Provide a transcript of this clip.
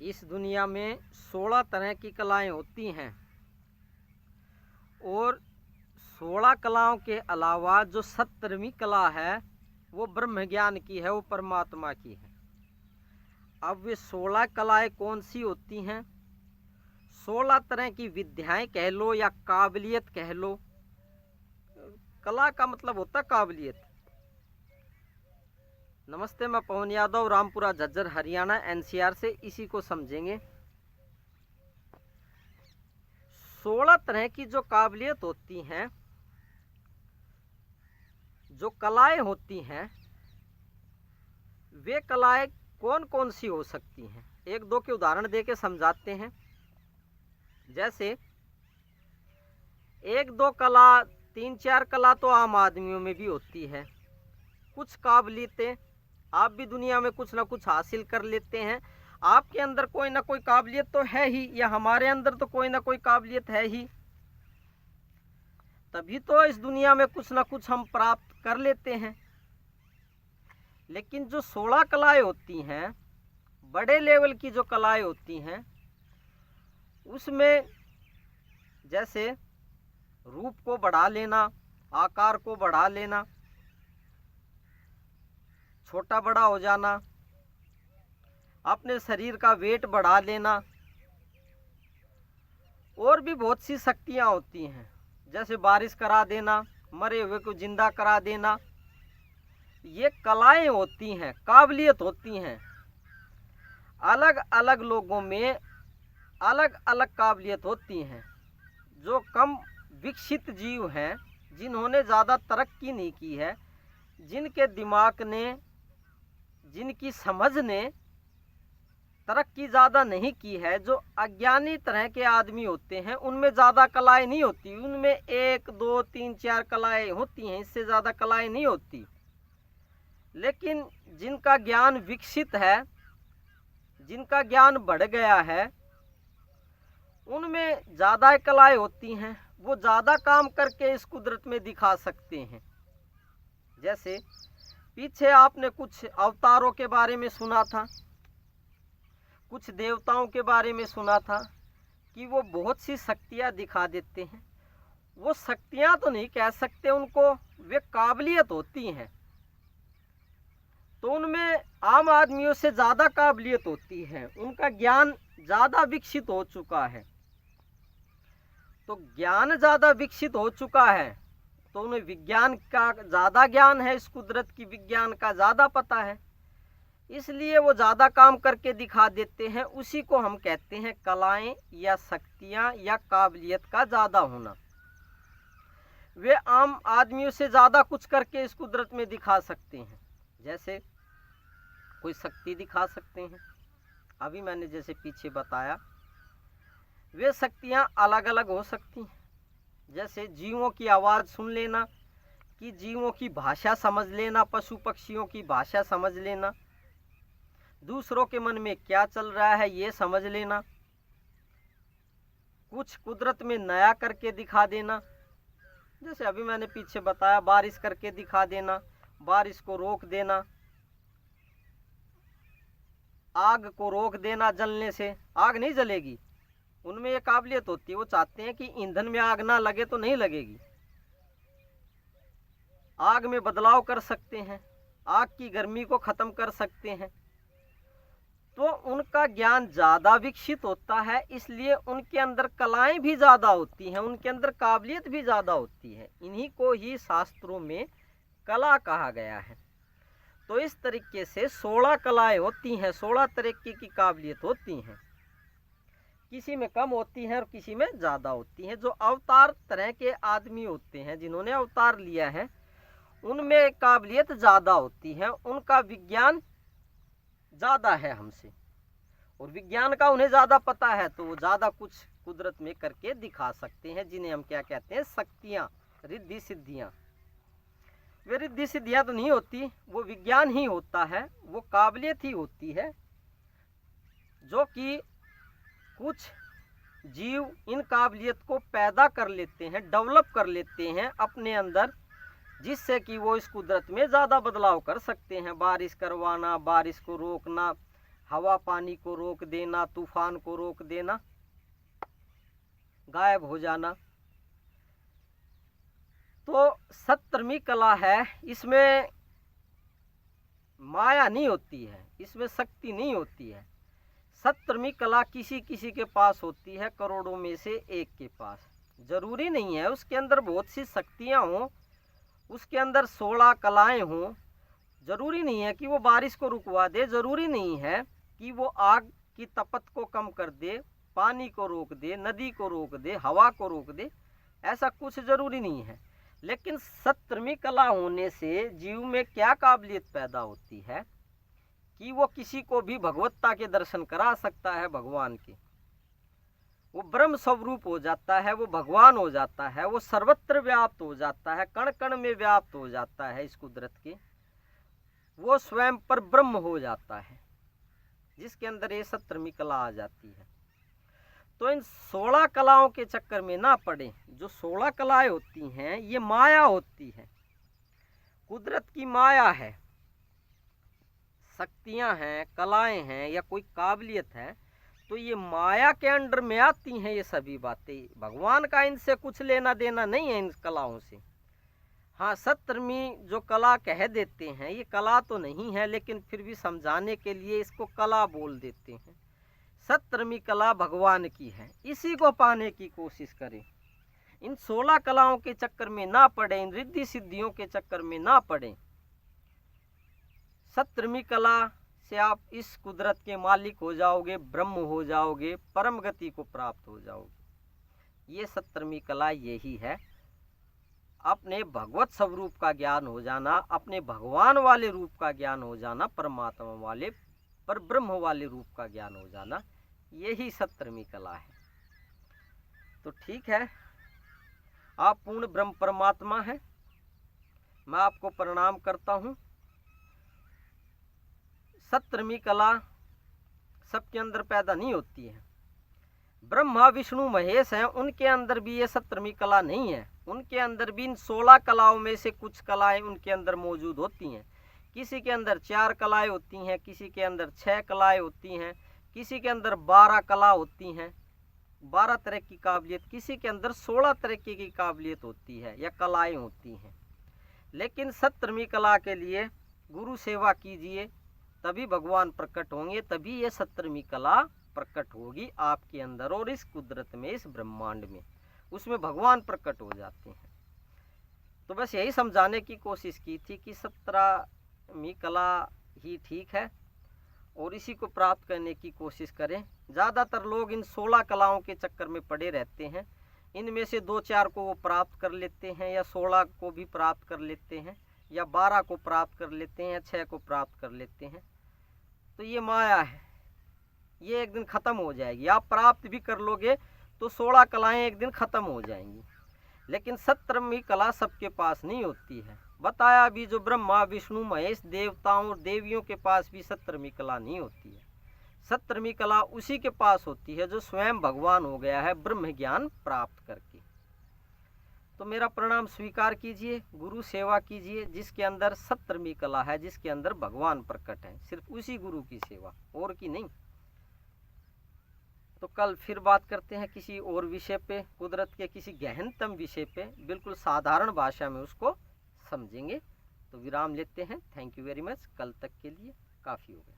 इस दुनिया में 16 तरह की कलाएं होती हैं और 16 कलाओं के अलावा जो 17वीं कला है वो ब्रह्म ज्ञान की है, वो परमात्मा की है। अब वे 16 कलाएं कौन सी होती हैं? 16 तरह की विद्याएं कह लो या काबिलियत कह लो। कला का मतलब होता काबिलियत। नमस्ते, मैं पवन यादव, रामपुरा झज्जर हरियाणा एनसीआर से। इसी को समझेंगे। 16 तरह की जो काबिलियत होती हैं, जो कलाएं होती हैं, वे कलाएं कौन कौन सी हो सकती हैं? एक दो के उदाहरण देके समझाते हैं। जैसे एक दो कला, 3-4 कला तो आम आदमियों में भी होती है। कुछ काबिलियतें आप भी दुनिया में कुछ ना कुछ हासिल कर लेते हैं। आपके अंदर कोई ना कोई काबिलियत तो है ही, या हमारे अंदर तो कोई ना कोई काबिलियत है ही, तभी तो इस दुनिया में कुछ ना कुछ हम प्राप्त कर लेते हैं। लेकिन जो 16 कलाएं होती हैं, बड़े लेवल की जो कलाएं होती हैं, उसमें जैसे रूप को बढ़ा लेना, आकार को बढ़ा लेना, छोटा बड़ा हो जाना, अपने शरीर का वेट बढ़ा लेना, और भी बहुत सी शक्तियां होती हैं। जैसे बारिश करा देना, मरे हुए को जिंदा करा देना। ये कलाएं होती हैं, काबिलियत होती हैं। अलग अलग लोगों में अलग अलग काबिलियत होती हैं। जो कम विकसित जीव हैं, जिन्होंने ज़्यादा तरक्की नहीं की है, जिनके दिमाग ने, जिनकी समझ ने तरक्की ज़्यादा नहीं की है, जो अज्ञानी तरह के आदमी होते हैं, उनमें ज़्यादा कलाएं नहीं होती। उनमें 1, 2, 3, 4 कलाएं होती हैं, इससे ज़्यादा कलाएं नहीं होती। लेकिन जिनका ज्ञान विकसित है, जिनका ज्ञान बढ़ गया है, उनमें ज़्यादा कलाएं होती हैं। वो ज़्यादा काम करके इस कुदरत में दिखा सकते हैं। जैसे पीछे आपने कुछ अवतारों के बारे में सुना था, कुछ देवताओं के बारे में सुना था कि वो बहुत सी शक्तियाँ दिखा देते हैं। वो शक्तियाँ तो नहीं कह सकते उनको, वे काबिलियत होती हैं। तो उनमें आम आदमियों से ज़्यादा काबिलियत होती है, उनका ज्ञान ज़्यादा विकसित हो चुका है। तो ज्ञान ज़्यादा विकसित हो चुका है तो उन्हें विज्ञान का ज़्यादा ज्ञान है, इस कुदरत की विज्ञान का ज़्यादा पता है, इसलिए वो ज़्यादा काम करके दिखा देते हैं। उसी को हम कहते हैं कलाएं या शक्तियां या काबिलियत का ज़्यादा होना। वे आम आदमियों से ज़्यादा कुछ करके इस कुदरत में दिखा सकते हैं। जैसे कोई शक्ति दिखा सकते हैं, अभी मैंने जैसे पीछे बताया, वे शक्तियां अलग अलग हो सकती हैं। जैसे जीवों की आवाज़ सुन लेना, कि जीवों की भाषा समझ लेना, पशु पक्षियों की भाषा समझ लेना, दूसरों के मन में क्या चल रहा है ये समझ लेना, कुछ कुदरत में नया करके दिखा देना। जैसे अभी मैंने पीछे बताया, बारिश करके दिखा देना, बारिश को रोक देना, आग को रोक देना जलने से, आग नहीं जलेगी। उनमें ये काबिलियत होती है, वो चाहते हैं कि ईंधन में आग ना लगे तो नहीं लगेगी। आग में बदलाव कर सकते हैं, आग की गर्मी को ख़त्म कर सकते हैं। तो उनका ज्ञान ज़्यादा विकसित होता है, इसलिए उनके अंदर कलाएं भी ज़्यादा होती हैं, उनके अंदर काबिलियत भी ज़्यादा होती है। इन्हीं को ही शास्त्रों में कला कहा गया है। तो इस तरीके से 16 कलाएं होती हैं, 16 तरीके की काबिलियत होती हैं। किसी में कम होती हैं और किसी में ज़्यादा होती हैं। जो अवतार तरह के आदमी होते हैं, जिन्होंने अवतार लिया है, उनमें काबिलियत ज़्यादा होती है, उनका विज्ञान ज़्यादा है हमसे, और विज्ञान का उन्हें ज़्यादा पता है, तो वो ज़्यादा कुछ कुदरत में करके दिखा सकते हैं, जिन्हें हम क्या कहते हैं, शक्तियाँ, रिद्धि सिद्धियाँ। वे रिद्धि सिद्धियाँ तो नहीं होती, वो विज्ञान ही होता है, वो काबिलियत ही होती है, जो कि कुछ जीव इन काबिलियत को पैदा कर लेते हैं, डेवलप कर लेते हैं अपने अंदर, जिससे कि वो इस कुदरत में ज़्यादा बदलाव कर सकते हैं। बारिश करवाना, बारिश को रोकना, हवा पानी को रोक देना, तूफान को रोक देना, गायब हो जाना। तो 17वीं कला है, इसमें माया नहीं होती है, इसमें शक्ति नहीं होती है। 17वीं कला किसी किसी के पास होती है, करोड़ों में से एक के पास। जरूरी नहीं है उसके अंदर बहुत सी शक्तियां हों, उसके अंदर 16 कलाएं हों। जरूरी नहीं है कि वो बारिश को रुकवा दे, जरूरी नहीं है कि वो आग की तपत को कम कर दे, पानी को रोक दे, नदी को रोक दे, हवा को रोक दे, ऐसा कुछ जरूरी नहीं है। लेकिन 17वीं कला होने से जीव में क्या काबिलियत पैदा होती है कि वो किसी को भी भगवत्ता के दर्शन करा सकता है, भगवान के। वो ब्रह्म स्वरूप हो जाता है, वो भगवान हो जाता है, वो सर्वत्र व्याप्त हो जाता है, कण कण में व्याप्त हो जाता है इस कुदरत के। वो स्वयं पर ब्रह्म हो जाता है, जिसके अंदर ये 17वीं कला आ जाती है। तो इन 16 कलाओं के चक्कर में ना पड़े। जो 16 कलाएं होती हैं ये माया होती है, कुदरत की माया है। शक्तियां हैं, कलाएं हैं या कोई काबिलियत है, तो ये माया के अंडर में आती हैं ये सभी बातें। भगवान का इनसे कुछ लेना देना नहीं है इन कलाओं से। हाँ, 17वीं जो कला कह देते हैं, ये कला तो नहीं है, लेकिन फिर भी समझाने के लिए इसको कला बोल देते हैं। 17वीं कला भगवान की है, इसी को पाने की कोशिश करें। इन 16 कलाओं के चक्कर में ना पड़े, इन रिद्धि सिद्धियों के चक्कर में ना पड़े। 17वीं कला से आप इस कुदरत के मालिक हो जाओगे, ब्रह्म हो जाओगे, परम गति को प्राप्त हो जाओगे। ये 17वीं कला यही है, अपने भगवत स्वरूप का ज्ञान हो जाना, अपने भगवान वाले रूप का ज्ञान हो जाना, परमात्मा वाले पर ब्रह्म वाले रूप का ज्ञान हो जाना, यही 17वीं कला है। तो ठीक है, आप पूर्ण ब्रह्म परमात्मा हैं, मैं आपको प्रणाम करता हूँ। 17वीं कला सबके अंदर पैदा नहीं होती है। ब्रह्मा विष्णु महेश हैं, उनके अंदर भी ये 17वीं कला नहीं है। उनके अंदर भी इन 16 कलाओं में से कुछ कलाएं उनके अंदर मौजूद होती हैं। किसी के अंदर 4 कलाएं होती हैं, किसी के अंदर 6 कलाएं होती हैं, किसी के अंदर 12 कला होती हैं, 12 तरह की काबिलियत, किसी के अंदर 16 तरह की काबिलियत होती है या कलाएं होती हैं। लेकिन 17वीं कला के लिए गुरु सेवा कीजिए, तभी भगवान प्रकट होंगे, तभी ये 17वीं कला प्रकट होगी आपके अंदर और इस कुदरत में, इस ब्रह्मांड में, उसमें भगवान प्रकट हो जाते हैं। तो बस यही समझाने की कोशिश की थी कि 17वीं कला ही ठीक है और इसी को प्राप्त करने की कोशिश करें। ज़्यादातर लोग इन 16 कलाओं के चक्कर में पड़े रहते हैं, इनमें से 2-4 को वो प्राप्त कर लेते हैं या 16 को भी प्राप्त कर लेते हैं या 12 को प्राप्त कर लेते हैं या 6 को प्राप्त कर लेते हैं। तो ये माया है, ये एक दिन ख़त्म हो जाएगी। आप प्राप्त भी कर लोगे तो 16 कलाएं एक दिन ख़त्म हो जाएंगी, लेकिन 17वीं कला सबके पास नहीं होती है। बताया भी, जो ब्रह्मा विष्णु महेश देवताओं और देवियों के पास भी 17वीं कला नहीं होती है। 17वीं कला उसी के पास होती है जो स्वयं भगवान हो गया है ब्रह्म ज्ञान प्राप्त करके। तो मेरा प्रणाम स्वीकार कीजिए, गुरु सेवा कीजिए, जिसके अंदर 17वीं कला है, जिसके अंदर भगवान प्रकट है, सिर्फ उसी गुरु की सेवा, और की नहीं। तो कल फिर बात करते हैं किसी और विषय पे, कुदरत के किसी गहनतम विषय पे, बिल्कुल साधारण भाषा में उसको समझेंगे। तो विराम लेते हैं। Thank you very much. कल तक के लिए काफ़ी हो गया।